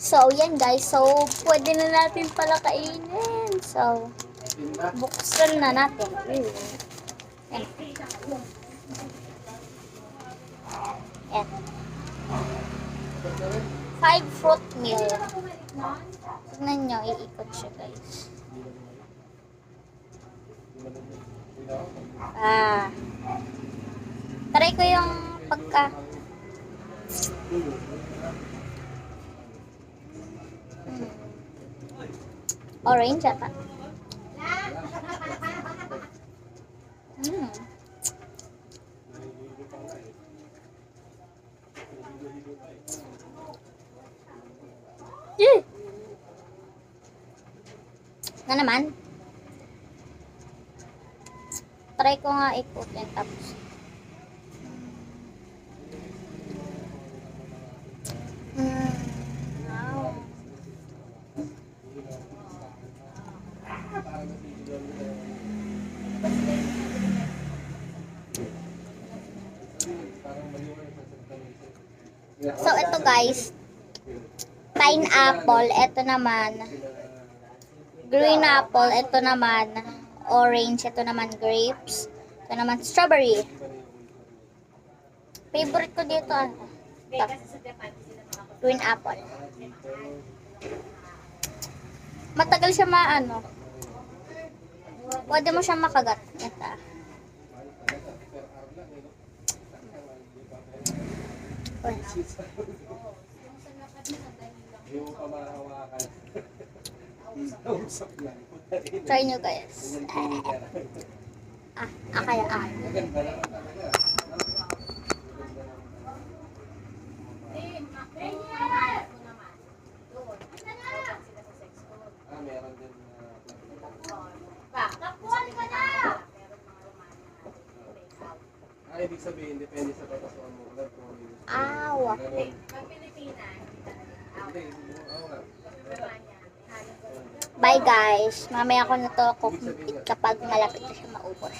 So, yan guys. So, pwede na natin pala kainin. So, buksan na natin. Yan. Yan. 5 fruit meal. Tignan nyo, iikot siya guys. Try ko yung pagka orange ata. Na naman. Try ko nga ikot yan tapos. Wow. So, ito guys. Pineapple. Ito naman. Green apple. Ito naman. Orange. Ito naman grapes. Ito naman strawberry. Favorite ko dito. Ito. Green apple. Matagal siya maano. Pwede mo siyang makagat. Ito. Try nyo guys. Akala. Ibig sabihin, depende sa papasukan mo. Okay. Bye guys. Mamaya ko na to cook kapag malapit na siya maubos.